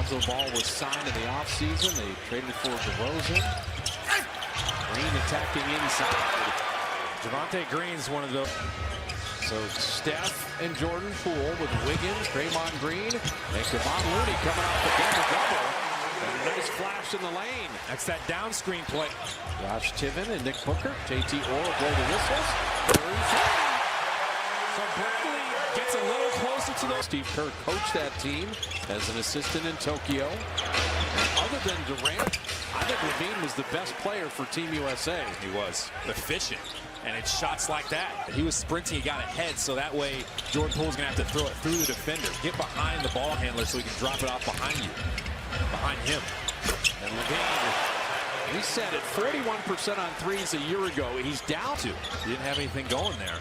Lonzo Ball was signed in the offseason. They traded for DeRozan. Green attacking inside. Javonte Green's one of those. So Steph and Jordan Poole with Wiggins, Draymond Green, and Kevon Looney coming off the double-double. And a nice flash in the lane. That's that down screen play. Josh Tiven and Nick Booker. JT Orr blow the whistles. So Bradley gets a little closer to those. Steve Kerr coached that team as an assistant in Tokyo. And other than Durant, I think Levine was the best player for Team USA. He was efficient. And it's shots like that. He was sprinting, he got ahead, so that way Jordan Poole's gonna have to throw it through the defender. Get behind the ball handler so he can drop it off behind you. Behind him. And Levine, he set it 41% on threes a year ago. He's down to. He didn't have anything going there.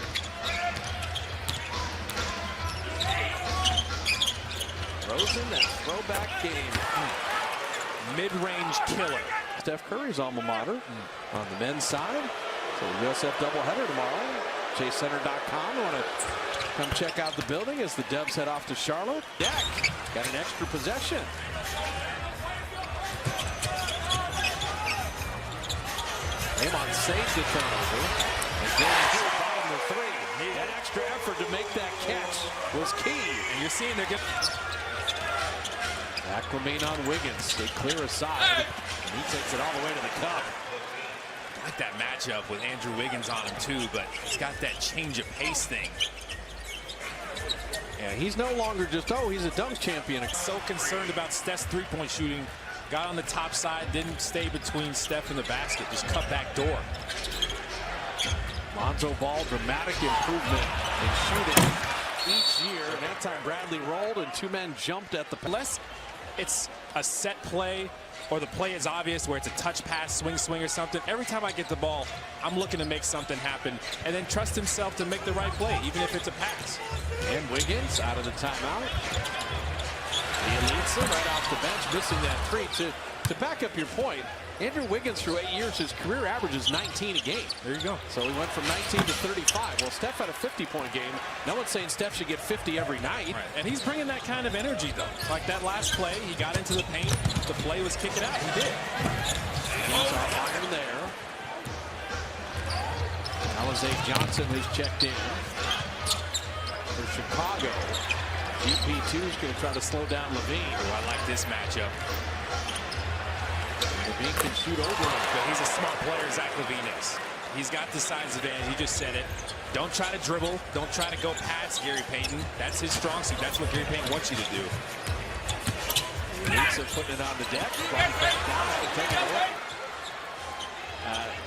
Rosen, that throwback game. Mid-range killer. Steph Curry's alma mater on the men's side. So USF doubleheader tomorrow. ChaseCenter.com. Want to come check out the building as the Dubs head off to Charlotte. Deck got an extra possession. Draymond saves the turnover. And Jordan bottom the three. That extra effort to make that catch was key. And you're seeing they're getting. Acclimate on Wiggins. They clear aside. And he takes it all the way to the cup. I like that matchup with Andrew Wiggins on him too, but he's got that change of pace thing. Yeah, he's no longer just, oh, he's a dunk champion. So concerned about Steph's three-point shooting. Got on the top side, didn't stay between Steph and the basket, just cut back door. Lonzo Ball, dramatic improvement in shooting each year. And that time Bradley rolled and two men jumped at the Unless it's a set play or the play is obvious where it's a touch pass, swing or something. Every time I get the ball, I'm looking to make something happen and then trust himself to make the right play, even if it's a pass. And Wiggins out of the timeout. Bjelica right off the bench, missing that three. To back up your point, Andrew Wiggins through 8 years, his career average is 19 a game. There you go. So he went from 19 to 35. Well, Steph had a 50-point game. No one's saying Steph should get 50 every night. Right. And he's bringing that kind of energy, though. Like that last play, he got into the paint. The play was kick it out. He did. He's on iron there. Alize Johnson has checked in for Chicago. GP2 is going to try to slow down Levine. Oh, I like this matchup. Levine can shoot over him. But he's a smart player, Zach Levine is. He's got the size advantage. He just said it. Don't try to dribble. Don't try to go past Gary Payton. That's his strong suit. That's what Gary Payton wants you to do. Bjelica putting it on the deck. Back down to take it away.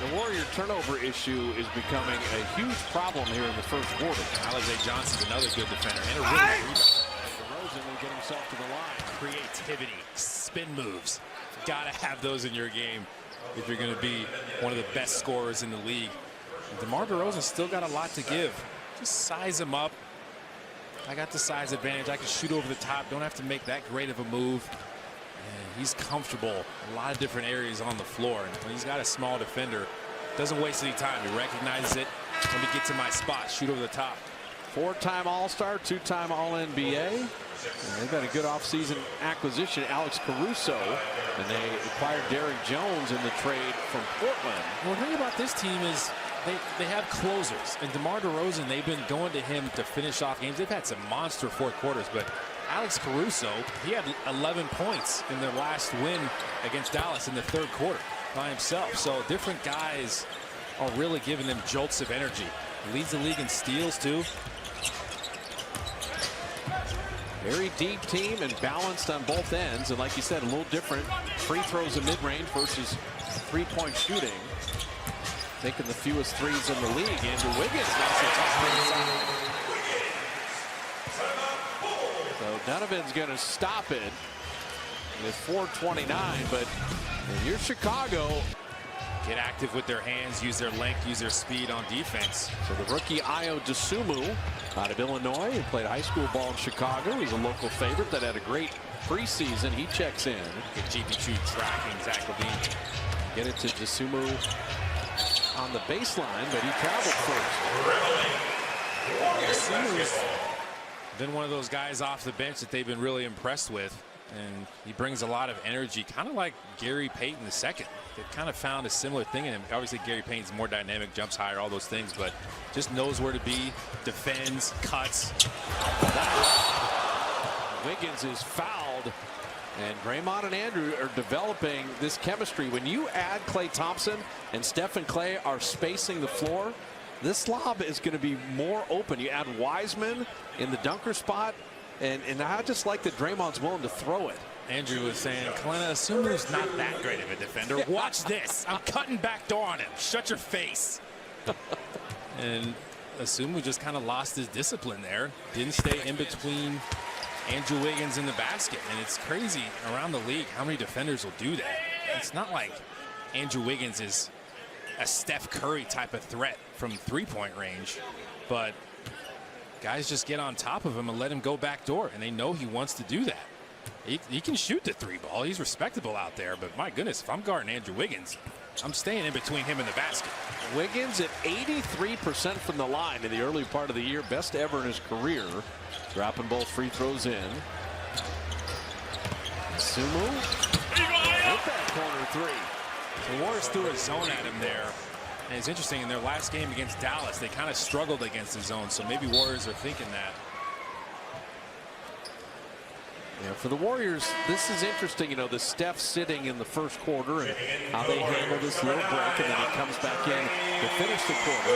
The Warrior turnover issue is becoming a huge problem here in the first quarter. Alize Johnson's another good defender and a really good rebound. DeRozan will get himself to the line. Creativity, spin moves. Got to have those in your game if you're going to be one of the best scorers in the league. And DeMar DeRozan's still got a lot to give. Just size him up. I got the size advantage. I can shoot over the top. Don't have to make that great of a move. And he's comfortable in a lot of different areas on the floor. And when he's got a small defender, doesn't waste any time. He recognizes it. Let me get to my spot. Shoot over the top. 4-time All-Star, 2-time All-NBA. They've got a good offseason acquisition, Alex Caruso, and they acquired Derrick Jones in the trade from Portland. Well, the thing about this team is they have closers, and DeMar DeRozan, they've been going to him to finish off games. They've had some monster fourth quarters, but Alex Caruso, he had 11 points in their last win against Dallas in the third quarter by himself. So different guys are really giving them jolts of energy. Leads the league in steals too. Very deep team and balanced on both ends. And like you said, a little different. Free throws in mid-range versus three-point shooting. Taking the fewest threes in the league. Andrew Wiggins makes a tough inside. So Donovan's going to stop it with 4:29. But if you're Chicago, get active with their hands, use their length, use their speed on defense. So the rookie Ayo Dosunmu out of Illinois, who played high school ball in Chicago. He's a local favorite that had a great preseason. He checks in. Good GP2 tracking Zach Levine. Get it to Dosunmu on the baseline, but he traveled first. Dosunmu's been one of those guys off the bench that they've been really impressed with. And he brings a lot of energy, kind of like Gary Payton II. They've kind of found a similar thing in him. Obviously, Gary Payton's more dynamic, jumps higher, all those things, but just knows where to be, defends, cuts. Wiggins is fouled, and Draymond and Andrew are developing this chemistry. When you add Klay Thompson and Steph and Klay are spacing the floor, this lob is going to be more open. You add Wiseman in the dunker spot, and I just like that Draymond's willing to throw it. Andrew was saying, Kalena Asumu's not that great of a defender. Watch this. I'm cutting back door on him. Shut your face. And Asumu just kind of lost his discipline there. Didn't stay in between Andrew Wiggins in the basket. And it's crazy around the league how many defenders will do that. It's not like Andrew Wiggins is a Steph Curry type of threat from three-point range, but guys just get on top of him and let him go back door, and they know he wants to do that. He can shoot the three ball. He's respectable out there, but my goodness, if I'm guarding Andrew Wiggins, I'm staying in between him and the basket. Wiggins at 83% from the line in the early part of the year, best ever in his career. Dropping both free throws in. Sumu hit that corner three. The Warriors threw a zone at him there. And it's interesting, in their last game against Dallas, they kind of struggled against the zone, so maybe Warriors are thinking that. Yeah, for the Warriors, this is interesting. You know, the Steph sitting in the first quarter and how they handle this little break, and then he comes back in to finish the quarter.